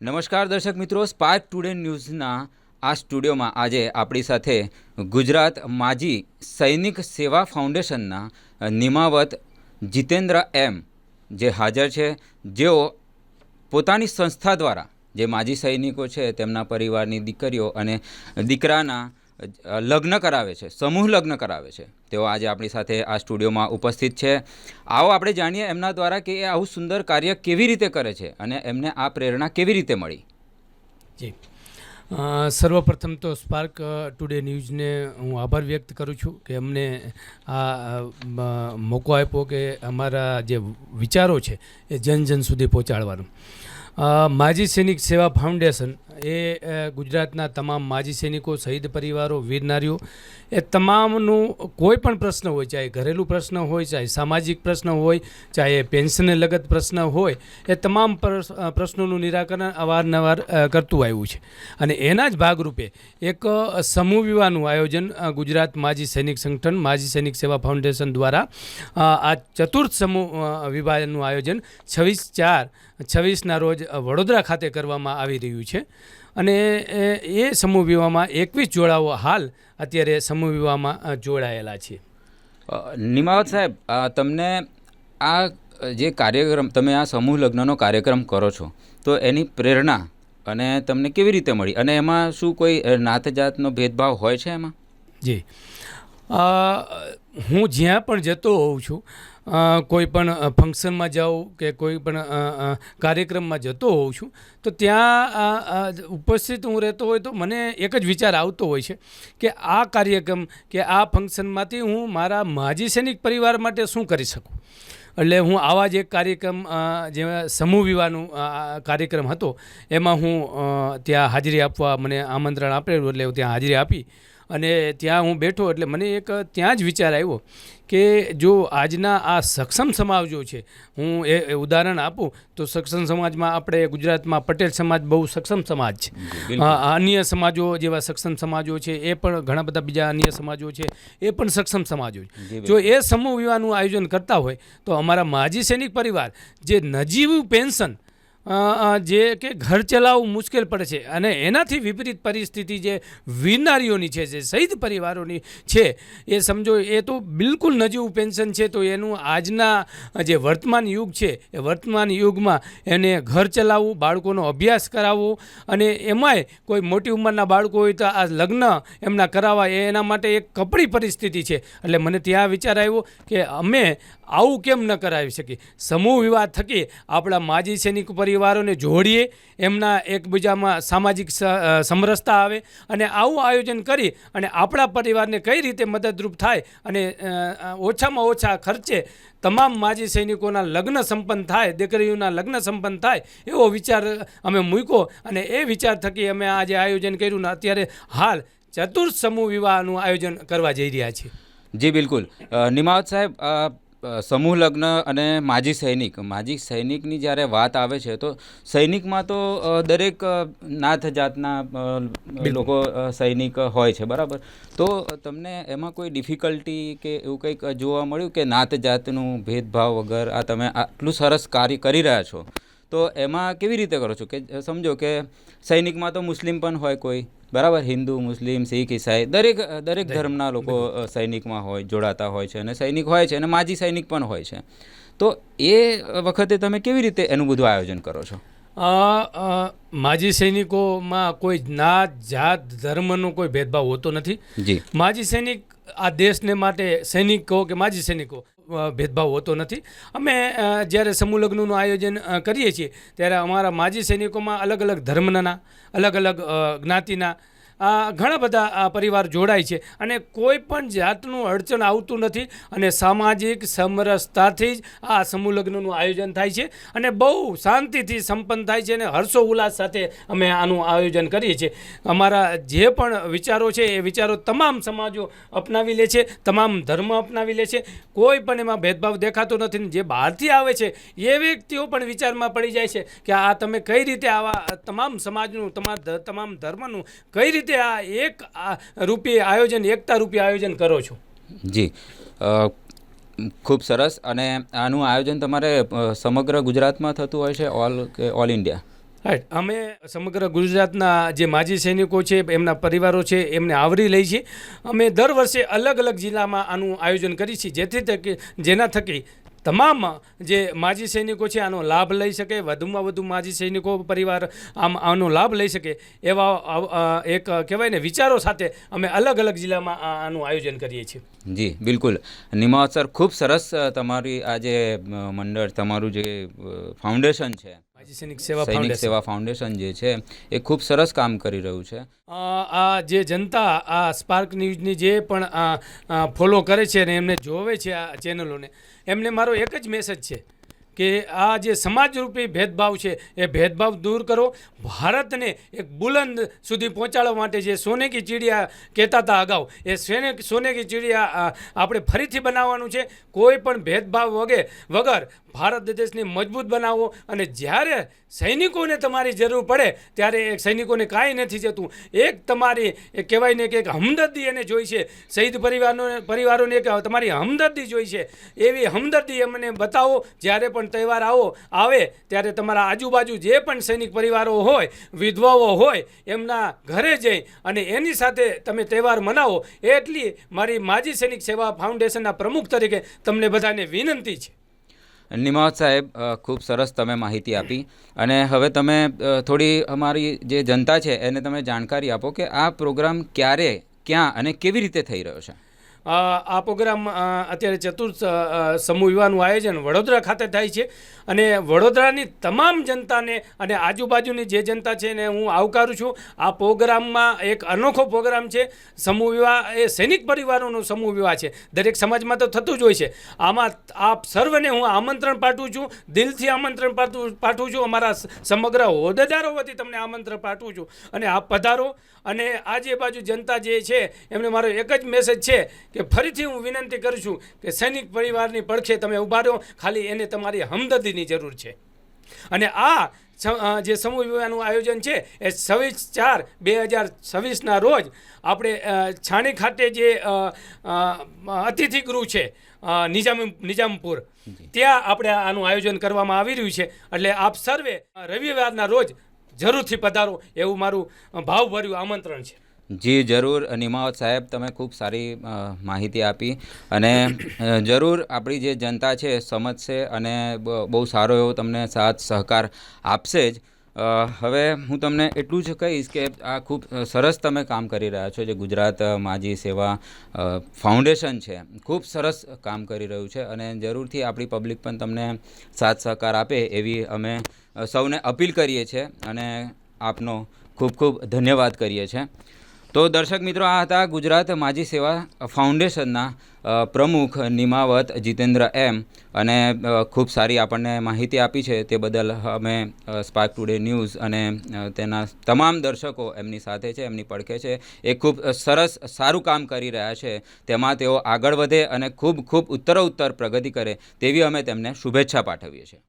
નમસ્કાર દર્શક મિત્રો, સ્પાર્ક ટુડે ન્યૂઝના આ સ્ટુડિયોમાં આજે આપણી સાથે ગુજરાત માજી સૈનિક સેવા ફાઉન્ડેશનના નિમાવત જીતેન્દ્ર એમ જે હાજર છે, જેઓ પોતાની સંસ્થા દ્વારા જે માજી સૈનિકો છે તેમના પરિવારની દીકરીઓ અને દીકરાના લગ્ન કરાવે છે, સમૂહ લગ્ન કરાવે છે. તેઓ આજે આપણી સાથે આ સ્ટુડિયોમાં ઉપસ્થિત છે. આવો આપણે જાણીએ એમના દ્વારા કે એ આવું સુંદર કાર્ય કેવી રીતે કરે છે અને એમને આ પ્રેરણા કેવી રીતે મળી. જી, સર્વપ્રથમ તો સ્પાર્ક ટુડે ન્યૂઝને હું આભાર વ્યક્ત કરું છું કે અમને આ મોકો આપ્યો કે અમારા જે વિચારો છે એ જન જન સુધી પહોંચાડવાનું. માજી સૈનિક સેવા ફાઉન્ડેશન એ ગુજરાતના તમામ માજી સૈનિકો, શહીદ પરિવારો, વીર નારીઓ એ તમામનું કોઈ પણ પ્રશ્ન હોય, ચાહે ઘરેલું પ્રશ્ન હોય, ચાહે સામાજિક પ્રશ્ન હોય, ચાહે પેન્શનને લગત પ્રશ્ન હોય, એ તમામ પ્રશ્નોનું નિરાકરણ અવારનવાર કરતું આવ્યું છે. અને એના જ ભાગરૂપે એક સમૂહ વિવાહનું આયોજન ગુજરાત માજી સૈનિક સંગઠન, માજી સૈનિક સેવા ફાઉન્ડેશન દ્વારા આ ચતુર્થ સમૂહ વિવાહનું આયોજન 26/4/26ના રોજ વડોદરા ખાતે કરવામાં આવી રહ્યું છે. અને એ સમૂહ વિવાહમાં 21 જોડાઓ હાલ અત્યારે સમૂહ વિવાહમાં જોડાયેલા છે. નિમાવત સાહેબ, તમને આ જે કાર્યક્રમ, તમે આ સમૂહ લગ્નનો કાર્યક્રમ કરો છો, તો એની પ્રેરણા અને તમને કેવી રીતે મળી અને એમાં શું કોઈ નાત જાતનો ભેદભાવ હોય છે એમાં? જી, હું જ્યાં પણ જતો હોઉં છું, કોઈ પણ ફંક્શનમાં જાઉં કે કોઈ પણ કાર્યક્રમમાં જતો હોઉં છું, તો ત્યાં ઉપસ્થિત હું રહેતો હોય તો મને એક જ વિચાર આવતો હોય છે કે આ કાર્યક્રમ કે આ ફંક્શનમાંથી હું મારા માજી સૈનિક પરિવાર માટે શું કરી શકું. એટલે હું આવા જ એક કાર્યક્રમ, જે સમૂહ વિવાહનું કાર્યક્રમ હતો, એમાં હું ત્યાં હાજરી આપવા મને આમંત્રણ આપેલું, એટલે હું ત્યાં હાજરી આપી અને ત્યાં હું બેઠો. એટલે મને એક ત્યાં જ વિચાર આવ્યો કે જો આજના આ સક્ષમ સમાજો છે, હું એ ઉદાહરણ આપું તો સક્ષમ સમાજમાં આપણે ગુજરાતમાં પટેલ સમાજ બહુ સક્ષમ સમાજ છે. અન્ય સમાજો જેવા સક્ષમ સમાજો છે, એ પણ ઘણા બધા બીજા અન્ય સમાજો છે, એ પણ સક્ષમ સમાજો છે. જો એ સમૂહ વિવાહનું આયોજન કરતા હોય તો અમારા માજી સૈનિક પરિવાર જે નજીવું પેન્શન, જે કે ઘર ચલાવવું મુશ્કેલ પડે છે, અને એનાથી વિપરીત પરિસ્થિતિ જે વીરનારીઓની છે, જે શહીદ પરિવારોની છે, એ સમજો એ તો બિલકુલ નજીવું પેન્શન છે. તો એનું આજના જે વર્તમાન યુગ છે, એ વર્તમાન યુગમાં એને ઘર ચલાવવું, બાળકોનો અભ્યાસ કરાવવો, અને એમાંય કોઈ મોટી ઉંમરના બાળકો હોય તો આ લગ્ન એમના કરાવવા, એ એના માટે એક કપરી પરિસ્થિતિ છે. એટલે મને ત્યાં વિચાર આવ્યો કે અમે આવું કેમ ન કરાવી શકીએ. સમૂહ વિવાહ થકી આપણા માજી સૈનિક પરિવારોને જોડીએ, એમના એકબીજામાં સામાજિક સમરસતા આવે, અને આવું આયોજન કરી અને આપણા પરિવારને કઈ રીતે મદદરૂપ થાય અને ઓછામાં ઓછા ખર્ચે તમામ માજી સૈનિકોના લગ્ન સંપન્ન થાય, દીકરીઓના લગ્ન સંપન્ન થાય, એવો વિચાર અમે મૂક્યો. અને એ વિચાર થકી અમે આજે આયોજન કર્યું ને અત્યારે હાલ ચતુર્થ સમૂહ વિવાહનું આયોજન કરવા જઈ રહ્યા છીએ. જી બિલકુલ. નિમાવત સાહેબ, સમૂહ લગ્ન અને માજી સૈનિકની જ્યારે વાત આવે છે, તો સૈનિકમાં તો દરેક નાત જાતના લોકો સૈનિક હોય છે, બરાબર? તો તમને એમાં કોઈ ડિફિકલ્ટી કે એવું કંઈક જોવા મળ્યું કે નાત જાતનું ભેદભાવ વગર આ તમે આટલું સરસ કાર્ય કરી રહ્યા છો, તો એમાં કેવી રીતે કરો છો? કે સમજો કે સૈનિકમાં તો મુસ્લિમ પણ હોય કોઈ, બરાબર? હિન્દુ, મુસ્લિમ, શીખ, ઈસાઈ, દરેક ધર્મના લોકો સૈનિકમાં હોય, જોડાતા હોય છે, અને સૈનિક હોય છે, અને માજી સૈનિક પણ હોય છે. તો એ વખતે તમે કેવી રીતે એનું બધું આયોજન કરો છો? માજી સૈનિકોમાં કોઈ નાત, જાત, ધર્મનો કોઈ ભેદભાવ હોતો નથી. જી, માજી સૈનિક આ દેશને માટે સૈનિકો કે માજી સૈનિકો ભેદભાવ હોતો નથી. અમે જ્યારે સમૂહ લગ્નનું આયોજન કરીએ છીએ ત્યારે અમારા માજી સૈનિકોમાં અલગ અલગ ધર્મના, અલગ અલગ જ્ઞાતિના ઘણા બધા પરિવાર જોડાય છે, અને કોઈ પણ જાતનું અડચણ આવતું નથી, અને સામાજિક સમરસતાથી જ આ સમૂહ લગ્નનું આયોજન થાય છે, અને બહુ શાંતિથી સંપન્ન થાય છે, અને હર્ષો ઉલ્લાસ સાથે અમે આનું આયોજન કરીએ છીએ. અમારા જે પણ વિચારો છે એ વિચારો તમામ સમાજો અપનાવી લે છે, તમામ ધર્મ અપનાવી લે છે, કોઈ પણ એમાં ભેદભાવ દેખાતો નથી. જે બહારથી આવે છે એ વ્યક્તિઓ પણ વિચારમાં પડી જાય છે કે આ તમે કઈ રીતે આવા તમામ સમાજનું, તમામ ધર્મનું કઈ રીતે આ એક રૂપી આયોજન, એકતા રૂપી આયોજન કરો છો. જી, ખૂબ સરસ. અને આનું આયોજન તમારે સમગ્ર ગુજરાતમાં થતું હોય છે, ઓલ ઇન્ડિયા? રાઈટ, અમે સમગ્ર ગુજરાતના જે માજી સૈનિકો છે એમના પરિવારો છે એમને આવરી લઈ છીએ. અમે દર વર્ષે અલગ અલગ જિલ્લામાં આનું આયોજન કરીએ છીએ જેના થકી તમામ જે માજી સૈનિકો છે આનો લાભ લઈ શકે, વધુમાં વધુ માજી સૈનિકો પરિવાર આનો લાભ લઈ શકે એવા એક કહેવાય ને વિચારો સાથે અમે અલગ અલગ જિલ્લામાં આનું આયોજન કરીએ છીએ. જી બિલકુલ. નિમાવત સર, ખૂબ સરસ તમારી આ જે મંડળ, તમારું જે ફાઉન્ડેશન છે, માજી સૈનિક સેવા સૈનિક ફાઉન્ડેશન, સેવા ફાઉન્ડેશન જે છે એ ખૂબ સરસ કામ કરી રહ્યું છે. આ જે જનતા આ સ્પાર્ક ન્યૂઝની જે પણ ફોલો કરે છે અને એમને જોવે છે આ ચેનલોને, એમને મારો એક જ મેસેજ છે કે આ જે સમાજરૂપી ભેદભાવ છે એ ભેદભાવ દૂર કરો. ભારતને એક બુલંદ સુધી પહોંચાડવા માટે જે સોને કી ચીડિયા કહેતા હતા અગાઉ, એ સોને કી ચીડિયા આપણે ફરીથી બનાવવાનું છે. કોઈ પણ ભેદભાવ વગર ભારત દેશને મજબૂત બનાવો. અને જ્યારે સૈનિકોને તમારી જરૂર પડે ત્યારે એક સૈનિકોને કાંઈ નથી જતું. એક તમારી કહેવાય ને કે એક હમદર્દી એને જોઈ છે. શહીદ પરિવારોને એક તમારી હમદર્દી જોઈ છે. એવી હમદર્દી અમને બતાવો. જ્યારે પણ તહેવાર આવે ત્યારે તમારા આજુબાજુ જે પણ સૈનિક પરિવારો હોય, વિધવાઓ હોય, એમના ઘરે જઈ અને એની સાથે તમે તહેવાર મનાવો. એટલી મારી માજી સૈનિક સેવા ફાઉન્ડેશનના પ્રમુખ તરીકે તમને બધાને વિનંતી છે. નિમાવત સાહેબ, ખૂબ સરસ તમે માહિતી આપી. અને હવે તમે થોડી અમારી જે જનતા છે એને તમે જાણકારી આપો કે આ પ્રોગ્રામ ક્યારે, ક્યાં અને કેવી રીતે થઈ રહ્યો છે. આ પ્રોગ્રામ અત્યારે ચતુર્થ સમૂહ વિવાહનું આયોજન વડોદરા ખાતે થાય છે. અને વડોદરાની તમામ જનતાને અને આજુબાજુની જે જનતા છે એને હું આવકારું છું. આ પ્રોગ્રામમાં એક અનોખો પ્રોગ્રામ છે. સમૂહ વિવાહ એ સૈનિક પરિવારોનો સમૂહ વિવાહ છે. દરેક સમાજમાં તો થતું જ હોય છે. આમાં આપ સર્વને હું આમંત્રણ પાઠવું છું, દિલથી આમંત્રણ પાઠવું છું. અમારા સમગ્ર હોદ્દેદારો વતી તમને આમંત્રણ પાઠવું છું અને આપ પધારો. અને આજુબાજુ જનતા જે છે એમને મારો એક જ મેસેજ છે કે ફરીથી હું વિનંતી કરું છું કે સૈનિક પરિવારની પડખે તમે ઊભા રહો. ખાલી એને તમારી હમદર્દીની જરૂર છે. અને આ જે સમૂહ વિવાહનું આયોજન છે એ 26/4/2026ના રોજ આપણે છાણી ખાતે જે અતિથિ ગૃહ છે નિજામપુર, ત્યાં આપણે આનું આયોજન કરવામાં આવી રહ્યું છે. એટલે આપ સર્વે રવિવારના રોજ જરૂરથી પધારો એવું મારું ભાવભર્યું આમંત્રણ છે. જી જરૂર. નિમાવત સાહેબ, તમે ખૂબ સારી માહિતી આપી અને જરૂર આપણી જે જનતા છે સમજશે અને બહુ સારો એવો તમને સાથ સહકાર આપશે જ. હવે હું તમને એટલું જ કહીશ કે આ ખૂબ સરસ તમે કામ કરી રહ્યા છો. જે ગુજરાત માજી સેવા ફાઉન્ડેશન છે, ખૂબ સરસ કામ કરી રહ્યું છે અને જરૂરથી આપણી પબ્લિક પણ તમને સાથ સહકાર આપે એવી અમે સૌને અપીલ કરીએ છીએ અને આપનો ખૂબ ખૂબ ધન્યવાદ કરીએ છીએ. તો દર્શક મિત્રો, આ હતા ગુજરાત માજી સેવા ફાઉન્ડેશનના પ્રમુખ નિમાવત જીતેન્દ્ર એમ. અને ખૂબ સારી આપણને માહિતી આપી છે. તે બદલ અમે સ્પાર્ક ટુડે ન્યૂઝ અને તેના તમામ દર્શકો એમની સાથે છે, એમની પડખે છે. એ ખૂબ સરસ સારું કામ કરી રહ્યા છે. તેમાં તેઓ આગળ વધે અને ખૂબ ખૂબ ઉત્તરોત્તર પ્રગતિ કરે તેવી અમે તેમને શુભેચ્છા પાઠવીએ છીએ.